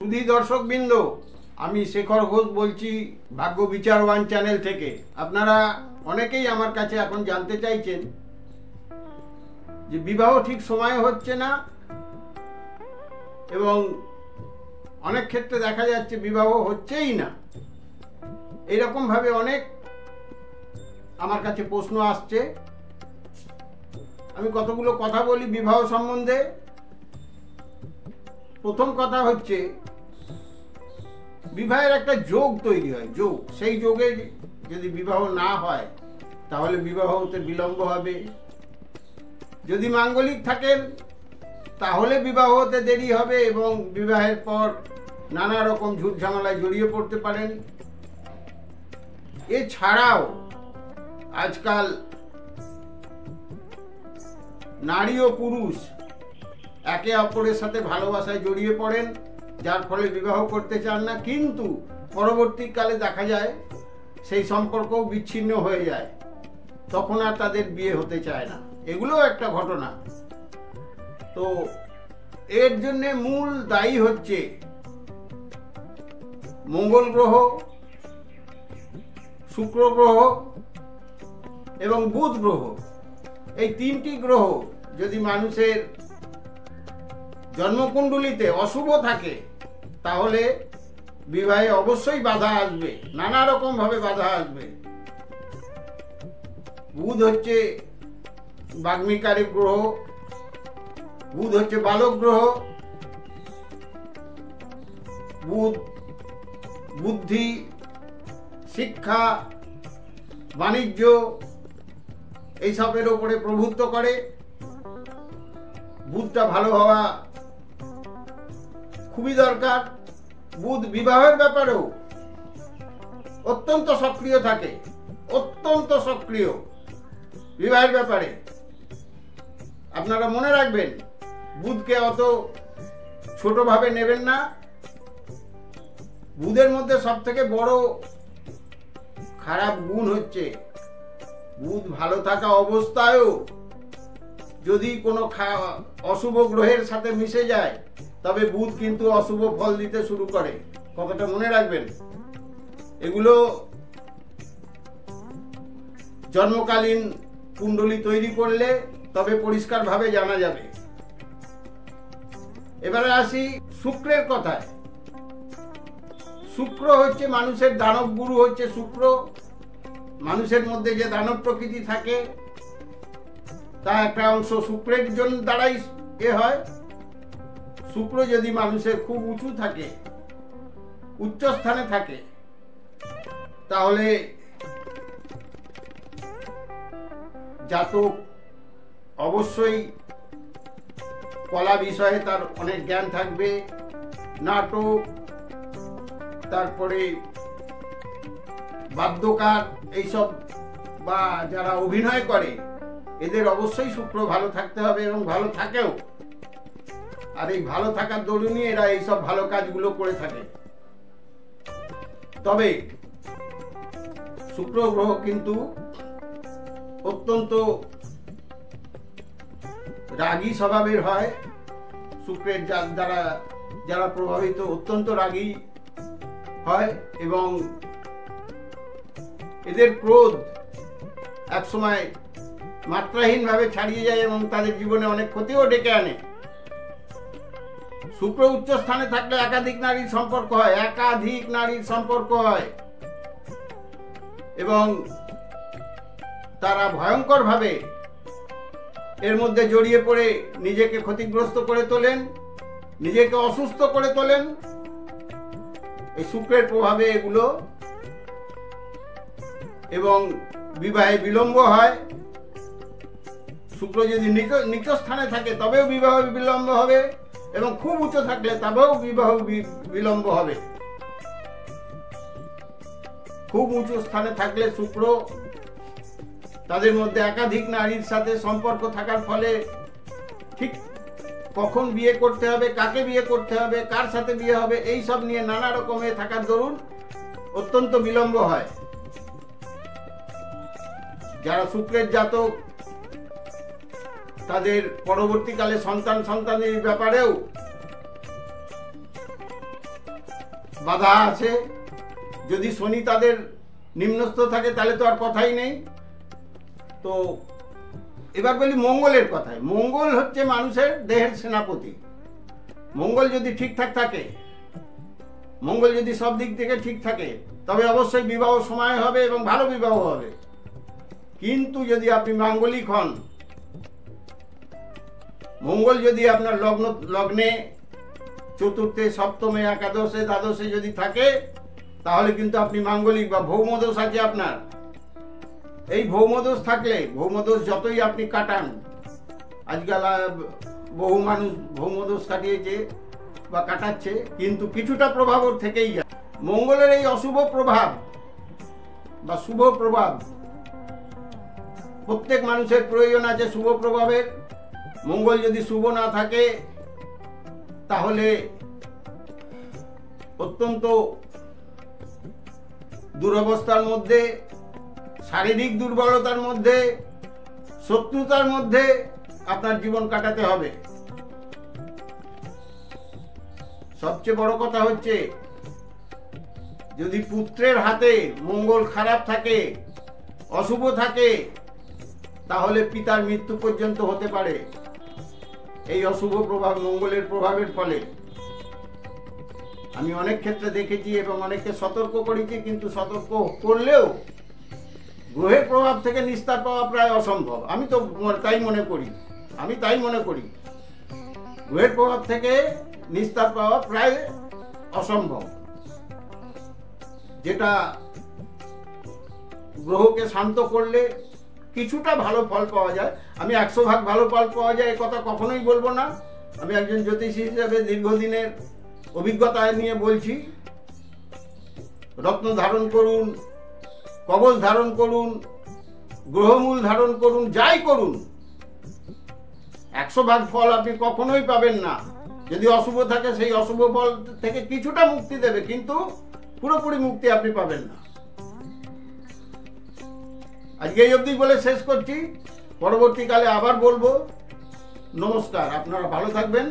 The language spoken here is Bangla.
সুধী দর্শকবৃন্দ, আমি শেখর ঘোষ বলছি ভাগ্য বিচার ওয়ান চ্যানেল থেকে। আপনারা অনেকেই আমার কাছে এখন জানতে চাইছেন যে বিবাহ ঠিক সময়ে হচ্ছে না, এবং অনেক ক্ষেত্রে দেখা যাচ্ছে বিবাহ হচ্ছেই না। এইরকম ভাবে অনেক আমার কাছে প্রশ্ন আসছে। আমি কতগুলো কথা বলি বিবাহ সম্বন্ধে। প্রথম কথা হচ্ছে, বিবাহের একটা যোগ তৈরি হয়, যোগ। সেই যোগে যদি বিবাহ না হয় তাহলে বিবাহ হতে বিলম্ব হবে। যদি মাঙ্গলিক থাকেন তাহলে বিবাহ হতে দেরি হবে এবং বিবাহের পর নানা রকম ঝুট ঝামেলায় জড়িয়ে পড়তে পারেন। এছাড়াও আজকাল নারী ও পুরুষ একে অপরের সাথে ভালোবাসায় জড়িয়ে পড়েন, যার ফলে বিবাহ করতে চান না, কিন্তু পরবর্তীকালে দেখা যায় সেই সম্পর্কও বিচ্ছিন্ন হয়ে যায়, তখন আর তাদের বিয়ে হতে চায় না। এগুলোও একটা ঘটনা। তো এর জন্য মূল দায়ী হচ্ছে মঙ্গল গ্রহ, শুক্র গ্রহ এবং বুধ গ্রহ। এই তিনটি গ্রহ যদি মানুষের জন্মকুণ্ডলিতে অশুভ থাকে তাহলে বিবাহে অবশ্যই বাধা আসবে, নানা রকম ভাবে বাধা আসবে। বুধ হচ্ছে বাগ্মিকারক গ্রহ, বুধ হচ্ছে বালক গ্রহ। বুধ বুদ্ধি, শিক্ষা, বাণিজ্য এইসবের উপরে প্রভুত্ব করে। বুধটা ভালো হওয়া খুবই দরকার। বুধ বিবাহের ব্যাপারেও অত্যন্ত সক্রিয় থাকে, অত্যন্ত সক্রিয় বিবাহের ব্যাপারে। আপনারা মনে রাখবেন, বুধকে অত ছোটভাবে নেবেন না। বুধের মধ্যে সব থেকে বড় খারাপ গুণ হচ্ছে, বুধ ভালো থাকা অবস্থায়ও যদি কোনো অশুভ গ্রহের সাথে মিশে যায় তবে বুধ কিন্তু অশুভ ফল দিতে শুরু করে। কথাটা মনে রাখবেন। এগুলো জন্মকালীন কুণ্ডলী তৈরি করলে তবে পরিষ্কারভাবে জানা যাবে। এবারে আসি শুক্রের কথায়। শুক্র হচ্ছে মানুষের দানব গুরু, হচ্ছে শুক্র। মানুষের মধ্যে যে দানব প্রকৃতি থাকে তা একটা অংশ শুক্রের জন্য দ্বারাই হয়। শুক্র যদি মানুষের খুব উঁচু থাকে, উচ্চ স্থানে থাকে, তাহলে জাতক অবশ্যই কলা বিষয়ে তার অনেক জ্ঞান থাকবে। নাটক, তারপরে বাদ্যকার, এইসব বা যারা অভিনয় করে এদের অবশ্যই শুক্র ভালো থাকতে হবে এবং ভালো থাকেও। আর এই ভালো থাকার দরুনই এরা এইসব ভালো কাজগুলো করে থাকে। তবে শুক্র গ্রহ কিন্তু অত্যন্ত রাগী স্বভাবের হয়। শুক্রের দ্বারা যারা প্রভাবিত অত্যন্ত রাগী হয় এবং এদের ক্রোধ একসময় মাত্রাহীনভাবে ছাড়িয়ে যায় এবং তাদের জীবনে অনেক ক্ষতিও ডেকে আনে। শুক্র উচ্চ স্থানে থাকলে একাধিক নারীর সম্পর্ক হয়, একাধিক নারীর সম্পর্ক হয় এবং তারা ভয়ঙ্করভাবে এর মধ্যে জড়িয়ে পড়ে নিজেকে ক্ষতিগ্রস্ত করে তোলেন, নিজেকে অসুস্থ করে তোলেন। এই শুক্রের প্রভাবে এগুলো, এবং বিবাহে বিলম্ব হয়। শুক্র যদি নিচ স্থানে থাকে তবেও বিবাহ বিলম্ব হবে, এবং খুব উঁচু থাকলে তবেও বিবাহ বিলম্ব হবে। খুব উঁচু স্থানে থাকলে শুক্র, তাদের মধ্যে একাধিক নারীর সাথে সম্পর্ক থাকার ফলে ঠিক কখন বিয়ে করতে হবে, কাকে বিয়ে করতে হবে, কার সাথে বিয়ে হবে, এই সব নিয়ে নানা রকমের থাকার দরুন অত্যন্ত বিলম্ব হয়। যারা শুক্রের জাতক তাদের পরবর্তীকালে সন্তানের ব্যাপারেও বাধা আছে। যদি শনি তাদের নিম্নস্থ থাকে তাহলে তো আর কথাই নেই। তো এবার বলি মঙ্গলের কথায়। মঙ্গল হচ্ছে মানুষের দেহের সেনাপতি। মঙ্গল যদি ঠিকঠাক থাকে, মঙ্গল যদি সব দিক থেকে ঠিক থাকে, তবে অবশ্যই বিবাহ সময় হবে এবং ভালো বিবাহ হবে। কিন্তু যদি আপনি মাঙ্গলিক হন, মঙ্গল যদি আপনার লগ্নে চতুর্থে, সপ্তমে, একাদশে, দ্বাদশে যদি থাকে, তাহলে কিন্তু আপনি মাঙ্গলিক বা ভৌমদোষ আছে আপনার। এই ভৌমদোষ থাকলে, ভৌমদোষ যতই আপনি কাটান, আজকাল বহু মানুষ ভৌমদোষ কাটিয়েছে বা কাটাচ্ছে, কিন্তু কিছুটা প্রভাব ওর থেকেই যায়। মঙ্গলের এই অশুভ প্রভাব বা শুভ প্রভাব, প্রত্যেক মানুষের প্রয়োজন আছে শুভ প্রভাবের। মঙ্গল যদি শুভ না থাকে তাহলে অত্যন্ত দুরবস্থার মধ্যে, শারীরিক দুর্বলতার মধ্যে, শত্রুতার মধ্যে আপনার জীবন কাটাতে হবে। সবচেয়ে বড় কথা হচ্ছে, যদি পুত্রের হাতে মঙ্গল খারাপ থাকে, অশুভ থাকে, তাহলে পিতার মৃত্যু পর্যন্ত হতে পারে এই অশুভ প্রভাব, মঙ্গলের প্রভাবের ফলে। আমি অনেক ক্ষেত্রে দেখেছি এবং অনেককে সতর্ক করেছি, কিন্তু সতর্ক করলেও গ্রহের প্রভাব থেকে নিস্তার পাওয়া প্রায় অসম্ভব। আমি তাই মনে করি গ্রহের প্রভাব থেকে নিস্তার পাওয়া প্রায় অসম্ভব। যেটা গ্রহকে শান্ত করলে কিছুটা ভালো ফল পাওয়া যায়। আমি 100 ভাগ ভালো ফল পাওয়া যায় এ কথা কখনোই বলবো না। আমি একজন জ্যোতিষী হিসেবে দীর্ঘদিনের অভিজ্ঞতা নিয়ে বলছি। রত্ন ধারণ করুন, কবচ ধারণ করুন, গ্রহমূল ধারণ করুন, যাই করুন, 100 ভাগ ফল আপনি কখনোই পাবেন না। যদি অশুভ থাকে, সেই অশুভ ফল থেকে কিছুটা মুক্তি দেবে, কিন্তু পুরোপুরি মুক্তি আপনি পাবেন না। আজকে এই অবধি বলে শেষ করছি। পরবর্তীকালে আবার বলবো। নমস্কার, আপনারা ভালো থাকবেন।